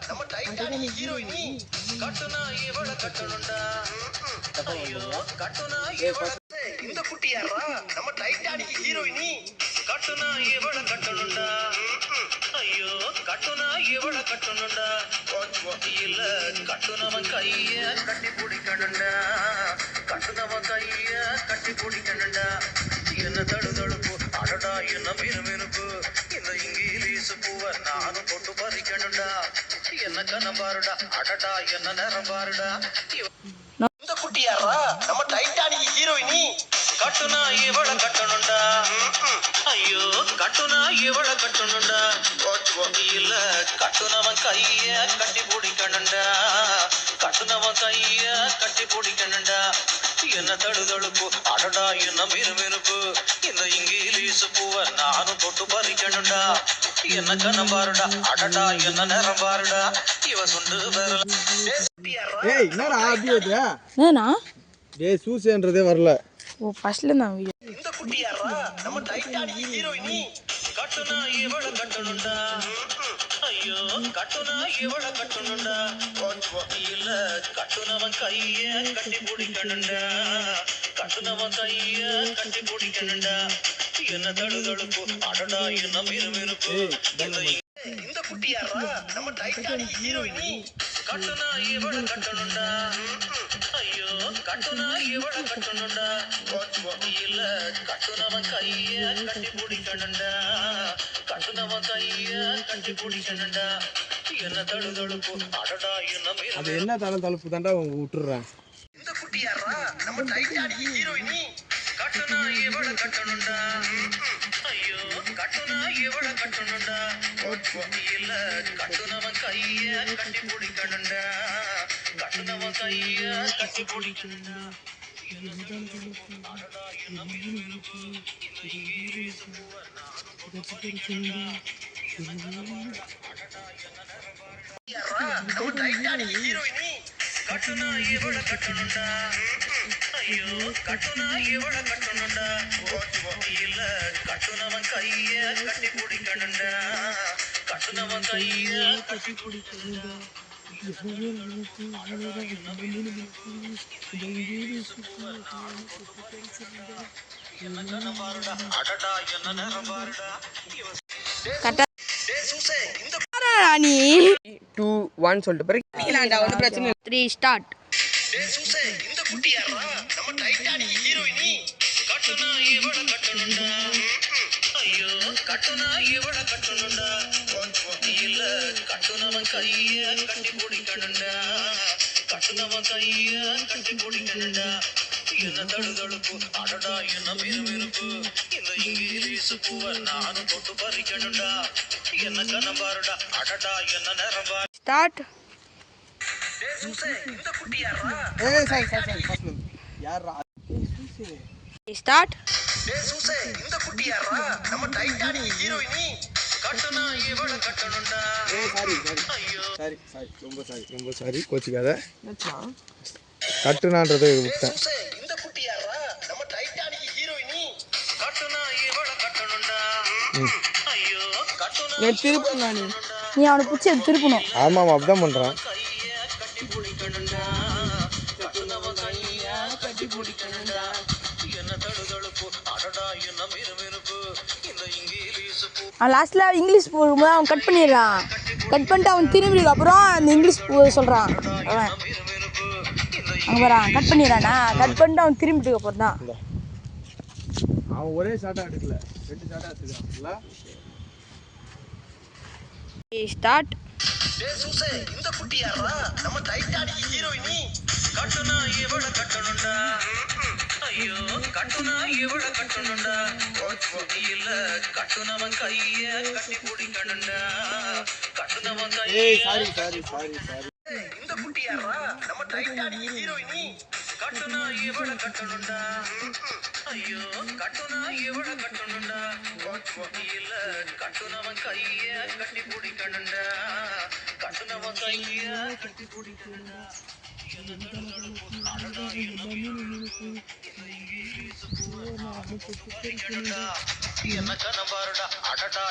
நம்ம டைட்டானிக் ஹீரோயினி கட்டுனா இவள கட்டணும்டா ஐயோ கட்டுனா இவள இந்த குட்டி யாரா நம்ம டைட்டானிக் ஹீரோயினி கட்டுனா இவள கட்டணும்டா ஐயோ கட்டுனா இவள கட்டணும்டா இல்ல கட்டுனவன் கைய கட்டி பிடிக்கணும்டா கட்டுனவன் கைய கட்டி பிடிக்கணும்டா என்ன தடுதடுப்பு அடடா என்ன மினுமினுப்பு இந்த இங்கிலீஷ் பூவ நானும் கொண்டு பறிக்கணும்டா என்ன கண்ணம் பாருடா அடடா என்ன நேரம் பாருடா இந்த குட்டி யாரா நம்ம டைட்டானிக் ஹீரோயினி கட்டுனா இவள கட்டணும்டா ஐயோ கட்டுனா இவள கட்டணும்டா இல்ல கட்டுனவன் கைய கட்டி பிடிக்கணும்டா கட்டுனவன் கைய கட்டி பிடிக்கணும்டா என்ன தடுதடுப்பு அடடா என்ன மினுமினுப்பு இந்த இங்கிலீஷ் பூவ நானும் தொட்டு பறிக்கணும்டா என்ன கண்ணம் பாருடா அடடா என்ன நேரம் பாருடா இவ சுண்டு வரல என்னடா அப்படியே ஏனா டேய் சூசேன்றதே வரல ஓ ஃபர்ஸ்ட்ல நான் வீடியோ இந்த குட்டி யாரா நம்ம டைட்டானிக் ஹீரோயினி கட்டுனா இவள கட்டணும்டா ஐயோ கட்டுனா இவள கட்டணும்டா இல்ல கட்டுனவன் கைய கட்டி பிடிக்கணும்டா கட்டுனவன் கைய கட்டி பிடிக்கணும்டா என்ன தடுதடுப்பு அடடா என்ன மினுமினுப்பு இந்த குட்டி யாரா நம்ம டைட்டானிக் ஹீரோயினி கட்டுனா இவள கட்டணும்டா ஐயோ கட்டுனா இவள கட்டணும்டா இல்ல கட்டுனவன் கைய கட்டி பிடிக்கணும்டா கட்டுனவன் கைய கட்டி பிடிக்கணும்டா என்ன தடுதடுப்பு அடடா என்ன அது என்ன தடுப்பு தாண்டா விட்டுறேன் இந்த குட்டி யாரா நம்ம டைட்டானிக் ஹீரோயினி கட்டுனா இவள கட்டணும்டா ஐயோ கட்டுனா இவள கட்டணும்டா இல்ல கட்டுனவன் கைய கட்டி பிடிக்கணும்டா கட்டுனவன் கைய கட்டி பிடிக்கணும்டா நம்ம டைட்டானிக் ஹீரோயினி கட்டுனா இவள கட்டணும்டா ஐயோ கட்டுனா இவள கட்டணும்டா இல்ல கட்டுனவன் கைய கட்டி பிடிக்கணும்டா கட்டுனவன் கைய கட்டி பிடிக்கணும்டா அடடா என்ன நேரம் பாருடா கட்ட இந்த ராணி 2 1 சொல்லிட்டு பிறகு நீலாண்டா ஒண்ணு பிரச்சனை இல்ல 3 ஸ்டார்ட் இந்த குட்டி யாரா நம்ம டைட்டானிக் ஹீரோயினி கட்டுனா இவள கட்டணும்டா ஐயோ கட்டுனா இவள கட்டணும்டா இல்ல கட்டுனவன் கைய கட்டி பிடிக்கணும்டா கட்டுனவன் கைய கட்டி பிடிக்கணும்டா என்ன தடுதடுப்பு அடடா என்ன மினுமினுப்பு இந்த இங்கிலீஷ் பூவ நானும் தொட்டு பறிக்கணும்டா என்ன கண்ணம் பாருடா அடடா என்ன நேரம் பாரு ஸ்டார்ட் இந்த குட்டி யாரா ஏய் சாரி யாரா ஸ்டார்ட் இந்த குட்டி யாரா நம்ம டைட்டானிக் ஹீரோயினி கட்டுனா இவள கட்டணும்டா ஏய் சாரி ரொம்ப சாரி கோச்சிக்காத கட்டுனான்றதை விட்டேன் இந்த குட்டி யாரா நம்ம டைட்டானிக் ஹீரோயினி கட்டுனா இவள கட்டணும்டா ஐயோ கட்டுனா நான் திருப்பணும் நீ அவனை பிடிச்சி திருப்பணும் ஆமா அப்படிதான் பண்றேன் கைய கட்டி பிடிக்கணும்டா கட்டுனவன் கைய கட்டி பிடிக்கணும்டா என்ன தடுதடுப்பு அடடா என்ன மினுமினுப்பு இந்த இங்கிலீஷ் பூ லாஸ்ட்ல இங்கிலீஷ் போகும்போது அவன் கட் பண்ணிடுறான் கட் பண்ணிட்டு அவன் திரும்பிடுக்கு அப்புறம் அந்த இங்கிலீஷ் சொல்றான் அவன் அங்கே வரான் கட் பண்ணிடுறானா கட் பண்ணிட்டு அவன் திரும்பிட்டுக்கு அப்புறம் தான் அவன் ஒரே ஷாட்டா எடுக்கல 2 ஷாட்டா எடுத்துக்கிறான்ல ஸ்டார்ட் இந்த குட்டி யாரா நம்ம டைட்டானிக் ஹீரோயினி கட்டுனா இவள கட்டணும்டா ஐயோ கட்டுனா இவள கட்டணும்டா இல்ல கட்டுனவன் கைய கட்டி பிடிக்கணும்டா கட்டுனவன் கைய இந்த குட்டி யாரா நம்ம டைட்டானிக் ஹீரோயினி கட்டுனா இவள கட்டணும்டா ஐயோ கட்டுனா இவள கட்டணும்டா இல்ல கட்டுனவன் கைய கட்டி பிடிக்கணும்டா கட்டுனவன் கைய கட்டி பிடிக்கணும்டா என்ன கண்ணம் பாருடா அடடா